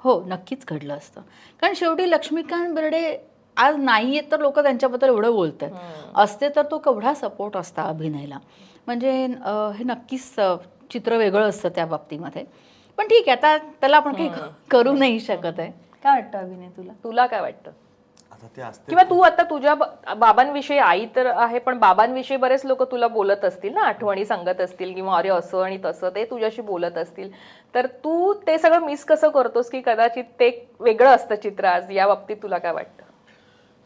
हो, नक्कीच घडलं असतं. कारण शेवटी लक्ष्मीकांत बेर्डे आज नाही आहेत तर लोकं त्यांच्याबद्दल एवढं बोलतात. असते तर तो केवढा सपोर्ट असता अभिनयला. म्हणजे हे नक्कीच चित्र वेगळं असतं त्या बाबतीमध्ये. पण ठीक आहे, आता त्याला आपण काही करू नाही शकत आहे. काय वाटतं अभिनय तुला? तुला काय वाटतं? आता ते असते किंवा तू आता तुझ्या बाबांविषयी, आई तर आहे पण बाबांविषयी बरेच लोक तुला बोलत असतील ना, आठवणी सांगत असतील किंवा अरे असं आणि तसं ते तुझ्याशी बोलत असतील, तर तू ते सगळं मिस कसं करतोस की कदाचित ते वेगळं असतं चित्र आज, या बाबतीत तुला काय वाटतं?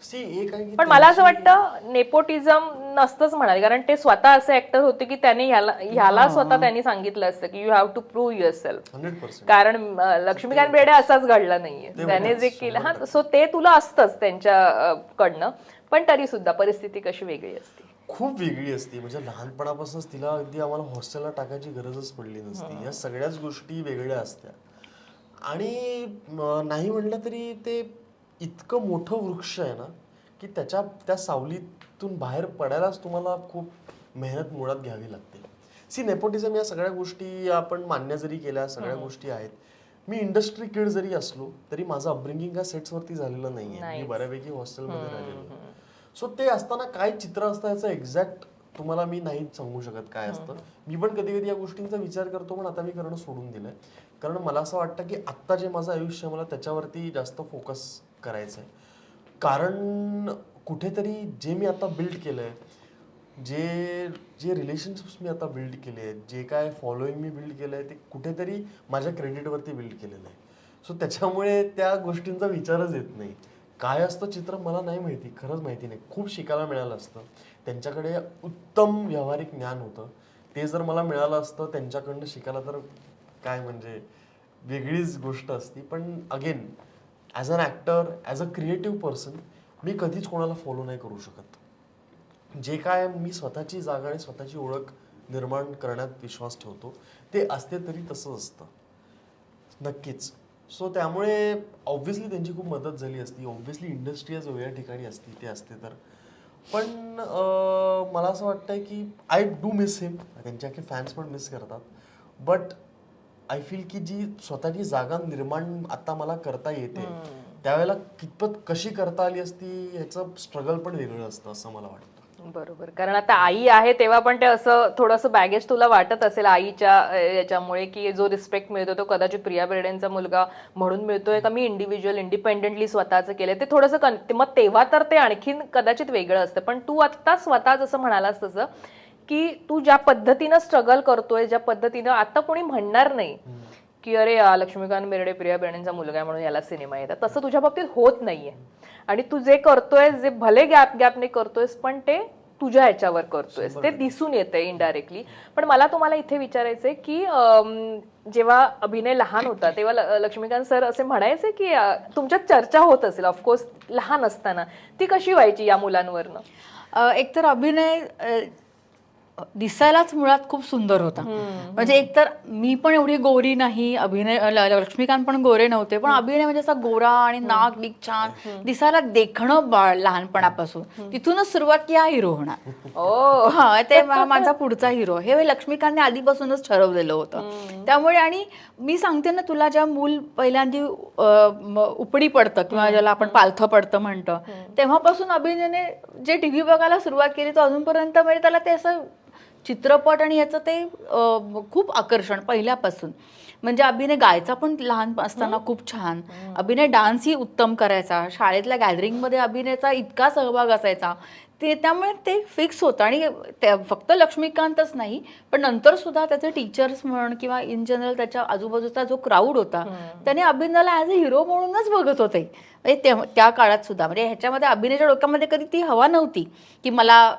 सी एक आहे की पण मला असं वाटतं नेपोटिझम नसतंच म्हणाले, कारण ते स्वतः असे ऍक्टर होते की त्याने ह्याला स्वतः त्यांनी सांगितलं असतं की you have to prove yourself. 100% कारण लक्ष्मीकांत बेर्डे असाच घडला नाहीये, त्याने जे केलं हा, सो ते तुला असतंच त्यांच्या कडनं, पण तरी सुद्धा परिस्थिती कशी वेगळी असते. खूप वेगळी असते. म्हणजे लहानपणापासूनच तिला अगदी आम्हाला हॉस्टेलला टाकायची गरजच पडली नसती. या सगळ्याच गोष्टी वेगळ्या असत्या. आणि नाही म्हटलं तरी ते इतकं मोठं वृक्ष आहे ना की त्या सावलीतून बाहेर पडायलाच तुम्हाला खूप मेहनत मुळात घ्यावी लागते. सी नेपोटिझम या सगळ्या गोष्टी आपण मान्य जरी केल्या, सगळ्या गोष्टी आहेत. मी इंडस्ट्री किड जरी असलो तरी माझं अपब्रिंगिंग काय सेट्सवरती झालेलं नाहीये. मी बऱ्यापैकी हॉस्टेलमध्ये राहिलेलो. सो ते असताना काय चित्र असतं याचं एक्झॅक्ट तुम्हाला मी नाही सांगू शकत काय असतं. मी पण कधी कधी या गोष्टींचा विचार करतो, पण आता मी करणं सोडून दिलंय. कारण मला असं वाटतं की आत्ता जे माझं आयुष्य मला त्याच्यावरती जास्त फोकस करायचं आहे. कारण कुठेतरी जे मी आता बिल्ड केलंय, जे जे रिलेशनशिप्स मी आता बिल्ड केले आहेत, जे काय फॉलोईंग मी बिल्ड केलंय, ते कुठेतरी माझ्या क्रेडिटवरती बिल्ड केलेलं आहे. सो त्याच्यामुळे त्या गोष्टींचा विचारच येत नाही. काय असतं चित्र मला नाही माहिती, खरंच माहिती नाही. खूप शिकायला मिळालं असतं. त्यांच्याकडे उत्तम व्यावहारिक ज्ञान होतं. ते जर मला मिळालं असतं त्यांच्याकडनं शिकायला, तर काय म्हणजे वेगळीच गोष्ट असती. पण again as an actor, as a creative person मी कधीच कोणाला फॉलो नाही करू शकत. जे काय मी स्वतःची जागा आणि स्वतःची ओळख निर्माण करण्यात विश्वास ठेवतो ते असते तरी तसं असतं नक्कीच. सो त्यामुळे ऑब्व्हियसली त्यांची खूप मदत झाली असती. ऑब्व्हियसली इंडस्ट्री आज वेगळ्या ठिकाणी असती, ते असते तर. पण मला असं वाटतंय की आय डू मिस हिम. त्यांचे अख्खे फॅन्स पण मिस करतात. बट आय फील की जी स्वतःची जागा निर्माण आता मला करता येते, त्यावेळेला कितपत कशी करता आली असती ह्याचं स्ट्रगल पण वेगळं असतं असं मला वाटतं. बरोबर, कारण आता आई आहे तेव्हा पण ते असं थोडंसं बॅगेज तुला वाटत असेल आईच्या याच्यामुळे, की जो रिस्पेक्ट मिळतो तो कदाचित प्रिया बेर्डेंचा मुलगा म्हणून मिळतोय का मी इंडिव्हिज्युअल इंडिपेंडेंटली स्वतःचं केलंय, ते थोडंसं मग तेव्हा तर ते आणखीन कदाचित वेगळं असतं. पण तू आता स्वतः जसं म्हणालास तसं की तू ज्या पद्धतीनं स्ट्रगल करतोय, ज्या पद्धतीनं आता कोणी म्हणणार नाही की अरे लक्ष्मीकांत बेर्डे प्रिया बेर्डेंचा मुलगा आहे म्हणून याला सिनेमा येतात, तसं तुझ्या बाबतीत होत नाहीये. आणि तू जे करतोय, जे भले गॅपने करतोयस, पण ते तुझ्या ह्याच्यावर करतोयस, ते दिसून येतंय इनडायरेक्टली. पण मला तुम्हाला इथे विचारायचंय की जेव्हा अभिनय लहान होता तेव्हा लक्ष्मीकांत सर असे म्हणायचे की तुमच्यात चर्चा होत असेल ऑफकोर्स लहान असताना, ती कशी व्हायची या मुलांवरनं? एकतर अभिनय दिसायलाच मुळात खूप सुंदर होता. म्हणजे एकतर मी पण एवढी गोरी नाही, लक्ष्मीकांत पण गोरे नव्हते, पण अभिनय म्हणजे असा गोरा आणि नाक बीक छान दिसायला देखणं बाळ लहानपणापासून. तिथूनच सुरुवात की हा हिरो होणार. हा ते माझा पुढचा हिरो हे लक्ष्मीकांतने आधीपासूनच ठरवलेलं होतं. त्यामुळे आणि मी सांगते ना तुला, जेव्हा मूल पहिल्यांदा उपडी पडतं किंवा ज्याला आपण पालथं पडतं म्हणतं, तेव्हापासून अभिनयने जे टीव्ही बघायला सुरुवात केली तो अजूनपर्यंत म्हणजे त्याला ते असं चित्रपट आणि याचं ते खूप आकर्षण पहिल्यापासून. म्हणजे अभिनय गायचा पण लहान असताना खूप छान, अभिनय डान्सही उत्तम करायचा, शाळेतल्या गॅदरिंगमध्ये अभिनयाचा इतका सहभाग असायचा ते, त्यामुळे ते फिक्स होतं. आणि फक्त लक्ष्मीकांतच नाही, पण नंतर सुद्धा त्याचे टीचर्स म्हण किंवा इन जनरल त्याच्या आजूबाजूचा जो क्राऊड होता त्याने अभिनयाला ॲज अ हिरो म्हणूनच बघत होते. म्हणजे त्या काळात सुद्धा म्हणजे ह्याच्यामध्ये अभिनयाच्या डोक्यामध्ये कधी ती हवा नव्हती की मला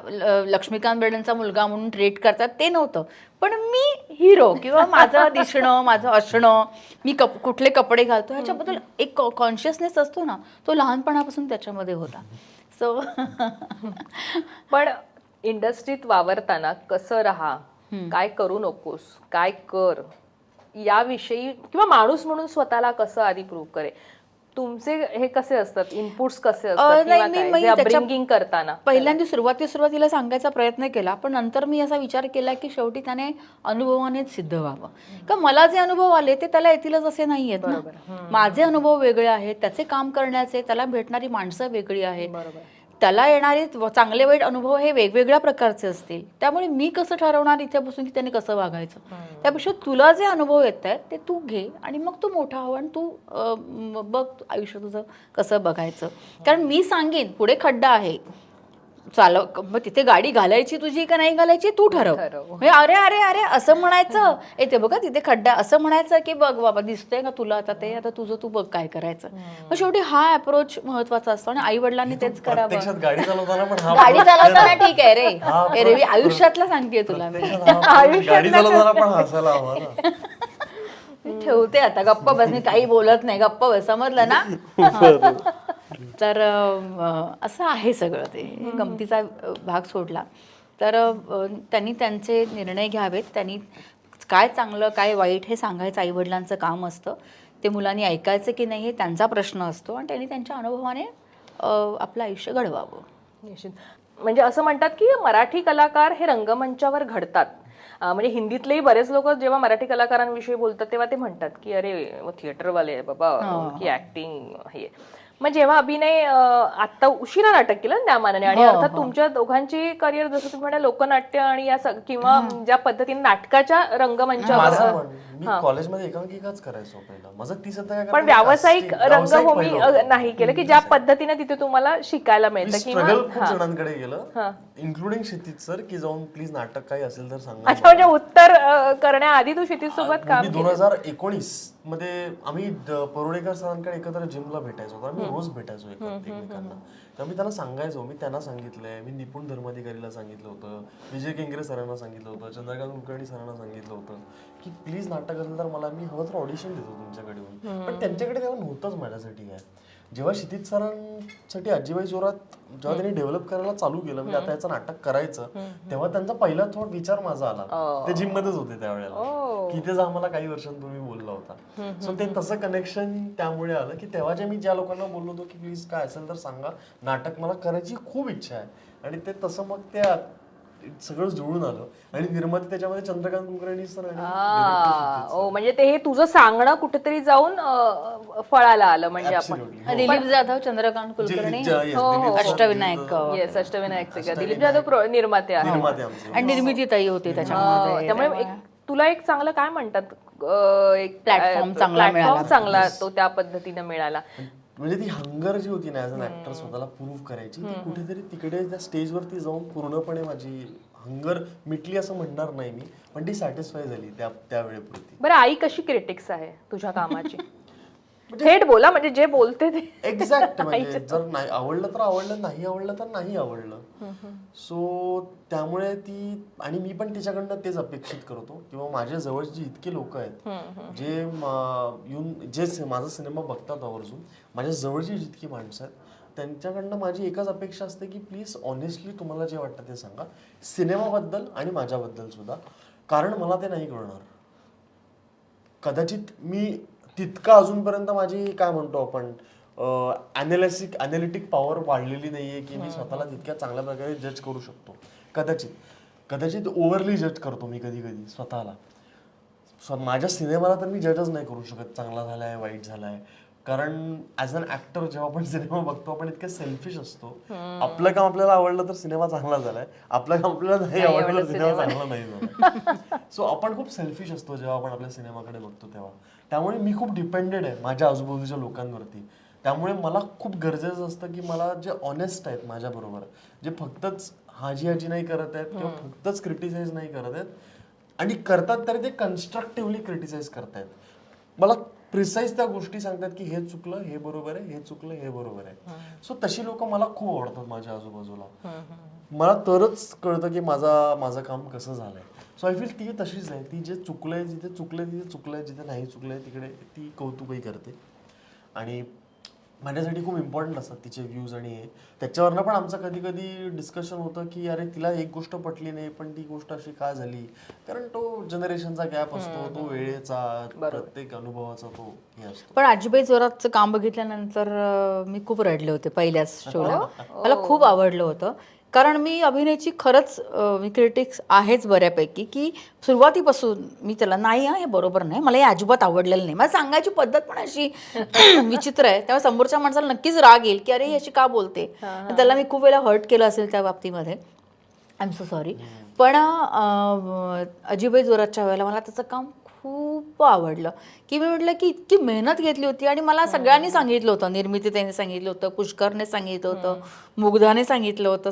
लक्ष्मीकांत बेर्डेंचा मुलगा म्हणून ट्रीट करतात, ते नव्हतं. पण मी हिरो किंवा माझं दिसणं, माझं असणं, मी कुठले कपडे घालतो ह्याच्याबद्दल एक कॉन्शियसनेस असतो ना, तो लहानपणापासून त्याच्यामध्ये होता. सो पण इंडस्ट्रीत वावरताना कसं राहा, काय करू नकोस, काय कर, याविषयी किंवा माणूस म्हणून स्वतःला कसं आधी प्रूव्ह करे, तुमचे हे कसे असतात, इनपुट्स कसे असतात नाही, किंवा मी काय मी जे त्याच्या- अपब्रिंगिंग करताना? पहिल्यांदा सुरुवातीला सांगायचा प्रयत्न केला, पण नंतर मी असा विचार केला की शेवटी त्याने अनुभवानेच सिद्ध व्हावं. का मला जे अनुभव आले ते त्याला येतीलच असे नाही आहेत ना. माझे अनुभव वेगळे आहेत, त्याचे काम करण्याचे, त्याला भेटणारी माणसं वेगळी आहेत, बरोबर. त्याला येणारे चांगले वाईट अनुभव हे वेगवेगळ्या प्रकारचे असतील. त्यामुळे मी कसं ठरवणार इथे बसून की त्याने कसं वागायचं. त्यापेक्षा तुला जे अनुभव येत आहेत ते तू घे आणि मग तू मोठा हो आणि तू बघ आयुष्य तुझं कसं बघायचं. कारण मी सांगेन पुढे खड्डा आहे, मग तिथे गाडी घालायची तुझी का नाही घालायची तू ठरव. म्हणजे अरे अरे अरे असं म्हणायचं, ते बघा तिथे खड्डा, असं म्हणायचं की बघ बाबा दिसतंय का तुला आता ते, आता तुझं तू बघ काय करायचं. मग शेवटी हा अप्रोच महत्वाचा असतो आणि आई वडिलांनी तेच करावं. प्रत्यक्षात गाडी चालवताना पण हा गाडी चालवताना ठीक आहे रे, ए रे, मी आयुष्यातला सांगते तुला. मी गाडी चालवताना पण हसायला हवं ना. मी ठेवते आता, गप्प बस, मी काही बोलत नाही, गप्प बस, समजलं ना. हा. तर असं आहे सगळं. ते गमतीचा भाग सोडला तर त्यांनी त्यांचे निर्णय घ्यावेत. त्यांनी काय चांगलं काय वाईट हे सांगायचं आईवडिलांचं काम असतं. ते मुलांनी ऐकायचं की नाही हे त्यांचा प्रश्न असतो आणि त्यांनी त्यांच्या अनुभवाने आपलं आयुष्य घडवावं. निश्चित. म्हणजे असं म्हणतात की मराठी कलाकार हे रंगमंचावर घडतात. म्हणजे हिंदीतलेही बरेच लोक जेव्हा मराठी कलाकारांविषयी बोलतात तेव्हा ते म्हणतात की अरे थिएटरवाले बाबा की ऍक्टिंग हे. मग जेव्हा अभिनय आता उशिरा नाटक केलं ना त्या मानाने, आणि अर्थात तुमच्या दोघांची करिअर जसं तुम्ही म्हणा लोकनाट्य आणि या किंवा ज्या पद्धतीने नाटकाच्या रंगमंचावर, मी कॉलेजमध्ये एकांकिकाच करायचो पहिला. माझं 30 पण व्यावसायिक रंगभूमी नाही केलं की ज्या पद्धतीने तिथे तुम्हाला शिकायला मिळतं किंवा खूप जणांकडे गेलं, इन्क्लुडिंग क्षितिज सर, की जाऊन प्लीज नाटक काही असेल तर सांगा. अच्छा, म्हणजे उत्तर करण्याआधी तू क्षितिज सोबत काम 2019 मध्ये आम्ही परुडेकर सरांकडे एकत्र जिमला भेटायचो, आम्ही रोज भेटायचो एकमेकांना. तर मी त्यांना सांगायचो, मी त्यांना सांगितलंय, मी निपुण धर्माधिकारीला सांगितलं होतं, विजय केंगरे सरांना सांगितलं होतं, चंद्रकांत कुलकर्णी सरांना सांगितलं होतं की प्लीज नाटक असेल तर मला, मी हवं तर ऑडिशन देतो तुमच्याकडे येऊन. पण त्यांच्याकडे तेव्हा नव्हतंच माझ्यासाठी काय. जेव्हा क्षितिज सरांसाठी आजीबाई जोरात जेव्हा त्यांनी डेव्हलप करायला चालू केलं, म्हणजे आता याचं नाटक करायचं, तेव्हा त्यांचा पहिला थोडा विचार माझा आला. ते जिम मध्येच होते त्यावेळेला, की तेच आम्हाला काही वर्षांपूर्वी बोलला होता. सो ते तसं कनेक्शन त्यामुळे आलं की तेव्हा जे मी ज्या लोकांना बोललो होतो की प्लीज काय असेल तर सांगा, नाटक मला करायची खूप इच्छा आहे, आणि ते तसं मग ते सगळं जुळून आलं. आणि निर्माते त्याच्यामध्ये चंद्रकांत कुलकर्णी सर आणि म्हणजे ते हे तुझं सांगणं कुठेतरी जाऊन फळाला आलं. म्हणजे आपण दिलीप जाधव, चंद्रकांत कुलकर्णी, अष्टविनायक, अष्टविनायक दिलीप जाधव निर्माते आहेत आणि निर्मितीताई होते त्याच्यामध्ये. त्यामुळे तुला एक चांगलं काय म्हणतात, एक प्लॅटफॉर्म चांगला तो त्या पद्धतीने मिळाला. म्हणजे ती हंगर जी होती ना ऍज अन ऍक्टर स्वतःला प्रूव्ह करायची, ती कुठेतरी तिकडे त्या स्टेजवरती जाऊन पूर्णपणे माझी हंगर मिटली असं म्हणणार नाही मी, पण ती सॅटिस्फाय झाली त्या वेळेपुरती. बरं, आई कशी क्रिटिक्स आहे तुझ्या कामाची? थेट बोला, म्हणजे जे बोलते ते एक्झॅक्ट. म्हणजे जर नाही आवडलं तर आवडलं, नाही आवडलं तर नाही आवडलं. सो त्यामुळे ती, आणि मी पण तिच्याकडनं तेच अपेक्षित करतो किंवा माझ्या जवळची इतके लोक आहेत जे येऊन जे माझा सिनेमा बघतात आवर्जून, माझ्या जवळची जितकी माणसं आहेत त्यांच्याकडनं माझी एकच अपेक्षा असते की प्लीज ऑनेस्टली तुम्हाला जे वाटतं ते सांगा, सिनेमाबद्दल आणि माझ्याबद्दल सुद्धा. कारण मला ते नाही कळणार. कदाचित मी तितका अजूनपर्यंत माझी काय म्हणतो आपण अॅनालिटिक पॉवर वाढलेली नाहीये की मी स्वतःला तितक्या चांगल्या प्रकारे जज करू शकतो. कदाचित ओव्हरली जज करतो मी कधी कधी स्वतःला. माझ्या सिनेमाला तर मी जजच नाही करू शकत चांगला झालाय वाईट झालाय, कारण ऍज अन ऍक्टर जेव्हा आपण सिनेमा बघतो आपण इतके सेल्फिश असतो. आपलं काम आपल्याला आवडलं तर सिनेमा चांगला झालाय, आपलं काम आपल्याला नाही आवडलं तर सिनेमा चांगला नाही झाला. सो आपण खूप सेल्फिश असतो जेव्हा आपण आपल्या सिनेमाकडे बघतो तेव्हा. त्यामुळे मी खूप डिपेंडेड आहे माझ्या आजूबाजूच्या लोकांवरती. त्यामुळे मला खूप गरजेचं असतं की मला जे ऑनेस्ट आहेत माझ्या बरोबर, जे फक्तच हाजी नाही करत आहेत किंवा फक्तच क्रिटिसाइज नाही करत आहेत, आणि करतात तरी ते कन्स्ट्रक्टिव्हली क्रिटिसाइज करतायत. मला प्रिसाइज त्या गोष्टी सांगतात की हे चुकलं हे बरोबर आहे, हे चुकलं हे बरोबर आहे. सो तशी लोक मला खूप आवडतात माझ्या आजूबाजूला. मला तरच कळतं की माझं काम कसं झालंय. सो आय फील ती तशीच आहे, ती जे चुकलंय जिथे चुकलंय तिथे चुकलंय, जिथे नाही चुकलंय तिकडे ती कौतुकही करते. आणि माझ्यासाठी खूप इम्पॉर्टंट असतात तिचे व्ह्यूज आणि हे त्याच्यावरनं पण आमचं कधी कधी डिस्कशन होतं की अरे तिला एक गोष्ट पटली नाही पण ती गोष्ट अशी का झाली, कारण तो जनरेशनचा गॅप असतो, तो वेळेचा प्रत्येक अनुभवाचा तो हे असतो. पण आजीबाई जोरातचं काम बघितल्यानंतर मी खूप रडले होते पहिल्याच शोला. मला खूप आवडलं होतं कारण मी अभिनयाची खरंच मी क्रिटिक्स आहेच बऱ्यापैकी की सुरुवातीपासून मी त्याला नाही हे बरोबर नाही, मला हे अजिबात आवडलेलं नाही. मला सांगायची पद्धत पण अशी विचित्र आहे, त्यामुळे समोरच्या माणसाला नक्कीच राग येईल की अरे ही अशी का बोलते. त्याला मी खूप वेळा हर्ट केलं असेल त्या बाबतीमध्ये, आय एम सो सॉरी. पण अजिबाई जोरातच्या वेळेला मला त्याचं काम खूप आवडलं की मी म्हटलं की इतकी मेहनत घेतली होती आणि मला सगळ्यांनी सांगितलं होतं, निर्मिती त्यांनी सांगितलं होतं, पुष्करने सांगितलं होतं, मुग्धाने सांगितलं होतं.